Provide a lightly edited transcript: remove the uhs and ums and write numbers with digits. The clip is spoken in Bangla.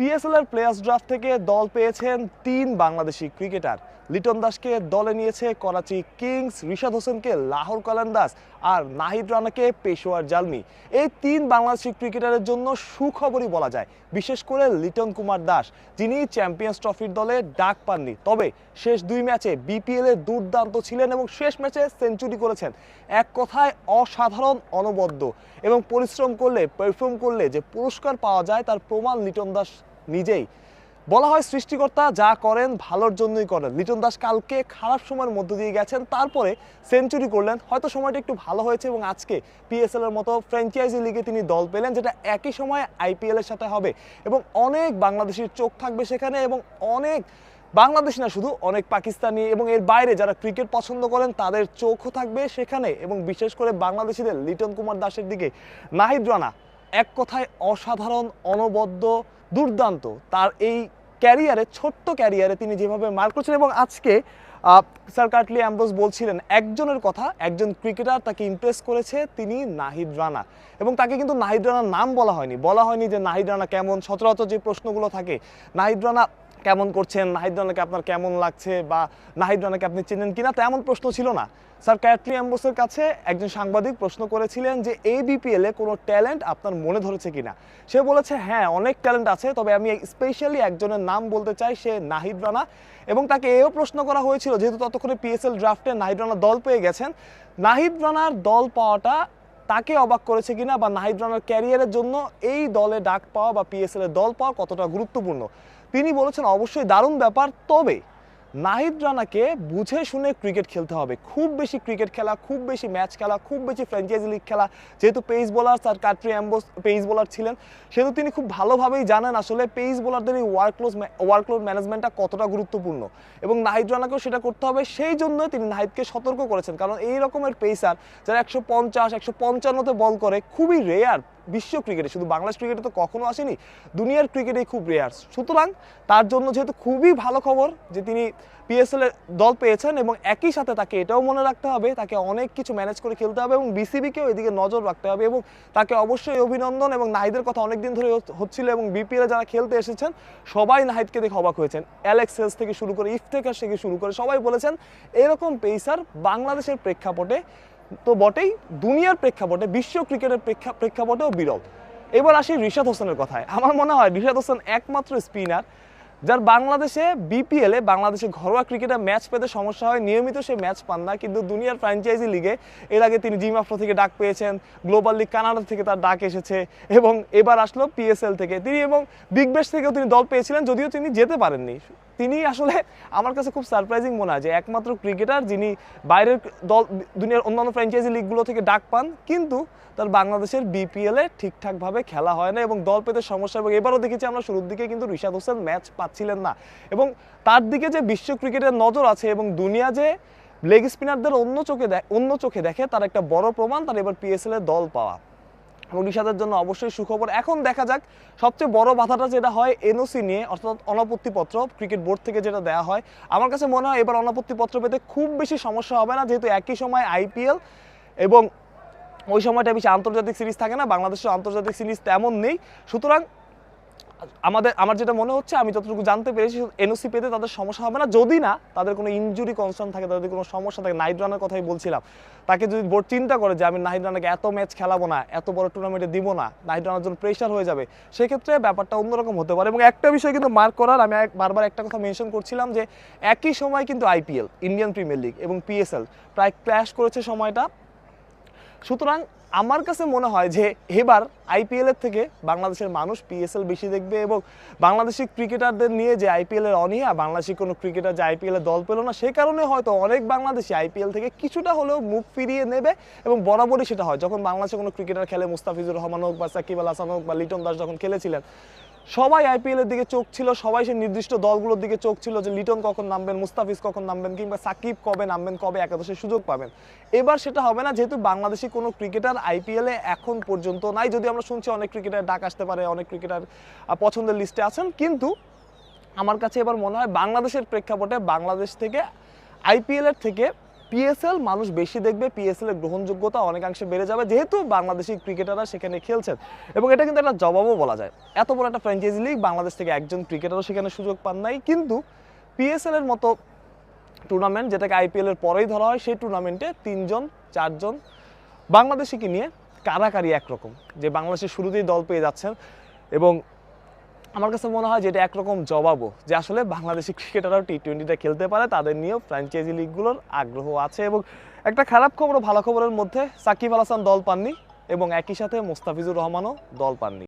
পিএসএল এর প্লেয়ার্স ড্রাফট থেকে দল পেয়েছেন 3 বাংলাদেশি ক্রিকেটার। লিটন দাসকে দলে নিয়েছে করাচি কিংস, রিশাদ হোসেনকে লাহোর কালান্দার্স আর নাহিদ রানাকে পেশোয়ার জালমি। এই 3 বাংলাদেশি ক্রিকেটারের জন্য সুখবরই বলা যায়, বিশেষ করে লিটন কুমার দাস, যিনি চ্যাম্পিয়ন্স ট্রফির দলে ডাক পাননি, তবে শেষ 2 ম্যাচে বিপিএল এ দুর্দান্ত ছিলেন এবং শেষ ম্যাচে সেঞ্চুরি করেছেন। এক কথায় অসাধারণ, অনবদ্য এবং পরিশ্রম করলে, পারফর্ম করলে যে পুরস্কার পাওয়া যায় তার প্রমাণ লিটন দাস নিজেই। বলা হয় সৃষ্টিকর্তা যা করেন ভালোর জন্যই করেন। লিটন দাস কালকে খারাপ সময়ের মধ্য দিয়ে গেছেন, তারপরে সেঞ্চুরি করলেন, হয়তো সময়টা একটু ভালো হয়েছে এবং আজকে পিএসএল এর মতো ফ্র্যাঞ্চাইজি লিগে তিনি দল পেলেন, যেটা একই সময় আইপিএল এর সাথে হবে এবং অনেক বাংলাদেশের চোখ থাকবে সেখানে এবং অনেক বাংলাদেশ না শুধু, অনেক পাকিস্তানি এবং এর বাইরে যারা ক্রিকেট পছন্দ করেন তাদের চোখও থাকবে সেখানে এবং বিশেষ করে বাংলাদেশিদের লিটন কুমার দাসের দিকে। নাহিদ রানা এক কথায় অসাধারণ, অনবদ্য, দুর্দান্ত। তার এই ক্যারিয়ারে, ছোট্ট ক্যারিয়ারে তিনি যেভাবে মার্ক করছেন এবং আজকে স্যার কার্টলি অ্যাম্ব্রোস বলছিলেন একজনের কথা, একজন ক্রিকেটার তাকে ইমপ্রেস করেছে, তিনি নাহিদ রানা। এবং তাকে কিন্তু নাহিদ রানার নাম বলা হয়নি যে নাহিদ রানা কেমন। সচরাচর যে প্রশ্নগুলো থাকে, নাহিদ রানা কেমন করছেন, নাহিদ রানাকে আপনার কেমন লাগছে বা নাহিদ রানাকে আপনি চেনেন কিনা, তেমন প্রশ্ন ছিল না। স্যার কার্টলি অ্যাম্ব্রোসের কাছে একজন সাংবাদিক প্রশ্ন করেছিলেন যে এই বিপিএল এ কোনো ট্যালেন্ট আপনার মনে ধরেছে কিনা। সে বলেছে হ্যাঁ, অনেক ট্যালেন্ট আছে, তবে আমি স্পেশালি একজনের নাম বলতে চাই, সে নাহিদ রানা। এবং তাকে এও প্রশ্ন করা হয়েছিল, যেহেতু ততক্ষণে পিএসএল ড্রাফটে নাহিদ রানা দল পেয়ে গেছেন, নাহিদ রানার দল পাওয়াটা তাকে অবাক করেছে কিনা বা নাহিদ রানার ক্যারিয়ারের জন্য এই দলে ডাক পাওয়া বা পিএসএল এর দল পাওয়া কতটা গুরুত্বপূর্ণ। তিনি বলেছেন অবশ্যই দারুণ ব্যাপার, তবে নাহিদ রানাকে বুঝে শুনে ক্রিকেট খেলতে হবে। খুব বেশি ক্রিকেট খেলা, খুব বেশি ম্যাচ খেলা, খুব বেশি ফ্র্যাঞ্চাইজি লিগ খেলা, যেহেতু pace bowler sir Curtly Ambrose pace bowler ছিলেন, সেহেতু তিনি খুব ভালোভাবেই জানেন আসলে পেস বোলারদের এই ওয়ার্কলোড ম্যানেজমেন্টটা কতটা গুরুত্বপূর্ণ এবং নাহিদ রানাকেও সেটা করতে হবে। সেই জন্য তিনি নাহিদকে সতর্ক করেছেন, কারণ এই রকমের পেসার যারা 150, 155-তে বল করে খুবই রেয়ার। বিশ্ব ক্রিকেটে, শুধু বাংলাদেশ ক্রিকেটে তো কখনো আসেনি, দুনিয়ার ক্রিকেটেই খুব রেয়ার। সুতরাং তার জন্য যেহেতু খুবই ভালো খবর যে তিনি পিএসএল এর দল পেয়েছেন এবং একই সাথে তাকে এটাও মনে রাখতে হবে তাকে অনেক কিছু ম্যানেজ করে খেলতে হবে এবং বিসিবিকেও এদিকে নজর রাখতে হবে এবং তাকে অবশ্যই অভিনন্দন। এবং নাহিদের কথা অনেকদিন ধরে হচ্ছিল এবং বিপিএল এ যারা খেলতে এসেছেন সবাই নাহিদকে দেখে অবাক হয়েছেন। অ্যালেক্স হেলস থেকে শুরু করে, ইফতেখার থেকে শুরু করে সবাই বলেছেন এরকম পেসার বাংলাদেশের প্রেক্ষাপটে তো বটেই, দুনিয়ার প্রেক্ষাপটে, বিশ্ব ক্রিকেটের প্রেক্ষাপটেও বিরল। এবার আসি রিশাদ হোসেনের কথায়। আমার মনে হয় রিশাদ হোসেন একমাত্র স্পিনার যার বাংলাদেশে বিপিএল এ, বাংলাদেশে ঘরোয়া ক্রিকেটে ম্যাচ পেতে সমস্যা হয়, নিয়মিত সে ম্যাচ পান না, কিন্তু দুনিয়ার ফ্র্যাঞ্চাইজি লিগে এর আগে তিনি জিম আফ্রো থেকে ডাক পেয়েছেন, গ্লোবাল লিগ কানাডা থেকে তার ডাক এসেছে এবং এবার আসলো পিএসএল থেকে তিনি, এবং বিগ ব্যাশ থেকেও তিনি দল পেয়েছিলেন, যদিও তিনি যেতে পারেননি। তিনি আসলে আমার কাছে খুব সারপ্রাইজিং মনে হয় যে একমাত্র ক্রিকেটার যিনি বাইরের দল, দুনিয়ার অন্যান্য ফ্র্যাঞ্চাইজি লিগগুলো থেকে ডাক পান, কিন্তু তার বাংলাদেশের বিপিএল এ ঠিকঠাকভাবে খেলা হয় না এবং দল পেতে সমস্যা। এবং এবারও দেখেছি আমরা শুরুর দিকে কিন্তু রিশাদ হোসেন ম্যাচ পাচ্ছিলেন না এবং তার দিকে যে বিশ্ব ক্রিকেটের নজর আছে এবং দুনিয়া যে লেগ স্পিনারদের অন্য চোখে দেখে তার একটা বড় প্রমাণ তার এবার পিএসএল এর দল পাওয়া। এবং রিশাদের জন্য অবশ্যই সুখবর। এখন দেখা যাক, সবচেয়ে বড় বাধাটা যেটা হয় এনওসি নিয়ে, অর্থাৎ অনাপত্তিপত্র ক্রিকেট বোর্ড থেকে যেটা দেওয়া হয়। আমার কাছে মনে হয় এবার অনাপত্তিপত্র পেতে খুব বেশি সমস্যা হবে না, যেহেতু একই সময় আইপিএল এবং ওই সময়টা বেশি আন্তর্জাতিক সিরিজ থাকে না, বাংলাদেশের আন্তর্জাতিক সিরিজ তেমন নেই। সুতরাং আমার যেটা মনে হচ্ছে, আমি যতটুকু জানতে পেরেছি, এনওসি পেতে তাদের সমস্যা হবে না, যদি না তাদের কোনো ইনজুরি কনসার্ন থাকে, তাদের কোনো সমস্যা থাকে। নাহিদ রানার কথাই বলছিলাম, তাকে যদি বোর্ড চিন্তা করে যে আমি নাহিদ রানাকে এত ম্যাচ খেলাবো না, এত বড় টুর্নামেন্টে দিব না, নাহিদ রানার জন্য প্রেশার হয়ে যাবে, সেক্ষেত্রে ব্যাপারটা অন্যরকম হতে পারে। এবং একটা বিষয় কিন্তু মার্ক করার, আমি বারবার একটা কথা মেনশন করছিলাম যে একই সময় কিন্তু আইপিএল, ইন্ডিয়ান প্রিমিয়ার লিগ এবং পিএসএল প্রায় ক্র্যাশ করেছে সময়টা। সুতরাং আমার কাছে মনে হয় যে এবার আইপিএল এর থেকে বাংলাদেশের মানুষ পিএসএল বেশি দেখবে এবং বাংলাদেশি ক্রিকেটারদের নিয়ে যে আইপিএল এর অনীহা, বাংলাদেশি কোনো ক্রিকেটার যে আইপিএল এর দল পেল না, সে কারণে হয়তো অনেক বাংলাদেশি আইপিএল থেকে কিছুটা হলেও মুখ ফিরিয়ে নেবে এবং বরাবরই সেটা হয়। যখন বাংলাদেশে কোনো ক্রিকেটার খেলে, মুস্তাফিজুর রহমান হোক বা সাকিব আল হাসান হোক বা লিটন দাস যখন খেলেছিলেন, সবাই আইপিএল এর দিকে চোখ ছিল, সবাই সে নির্দিষ্ট দলগুলোর দিকে চোখ ছিল যে লিটন কখন নামবেন, মুস্তাফিজ কখন নামবেন, কিংবা সাকিব কবে নামবেন, কবে একাদশের সুযোগ পাবেন। এবার সেটা হবে না, যেহেতু বাংলাদেশি কোনো ক্রিকেটার আইপিএল এ এখন পর্যন্ত নাই। যদি আমরা শুনছি অনেক ক্রিকেটার ডাক আসতে পারে, অনেক ক্রিকেটার পছন্দের লিস্টে আছেন, কিন্তু আমার কাছে এবার মনে হয় বাংলাদেশের প্রেক্ষাপটে বাংলাদেশ থেকে আইপিএল এর থেকে পিএসএল মানুষ বেশি দেখবে, পিএসএল এর গ্রহণযোগ্যতা অনেকাংশে বেড়ে যাবে যেহেতু বাংলাদেশি ক্রিকেটাররা সেখানে খেলছেন, এবং এটা কিন্তু একটা জবাবও বলা যায়। এত বড় একটা ফ্র্যাঞ্চাইজি লিগ, বাংলাদেশ থেকে একজন ক্রিকেটারও সেখানে সুযোগ পান নাই, কিন্তু পিএসএল এর মতো টুর্নামেন্ট যেটাকে আইপিএল এর পরেই ধরা হয়, সেই টুর্নামেন্টে 3জন 4জন বাংলাদেশিকে নিয়ে কারাকারি একরকম, যে বাংলাদেশের শুরুতেই দল পেয়ে যাচ্ছেন। এবং আমার কাছে মনে হয় যে এটা একরকম জবাবও যে আসলে বাংলাদেশি ক্রিকেটাররাও টি20টা খেলতে পারে, তাদের নিয়েও ফ্র্যাঞ্চাইজি লিগগুলোর আগ্রহ আছে। এবং একটা খারাপ খবর ও ভালো খবরের মধ্যে সাকিব আল হাসান দল পাননি, এবং একই সাথে মোস্তাফিজুর রহমানও দল পাননি।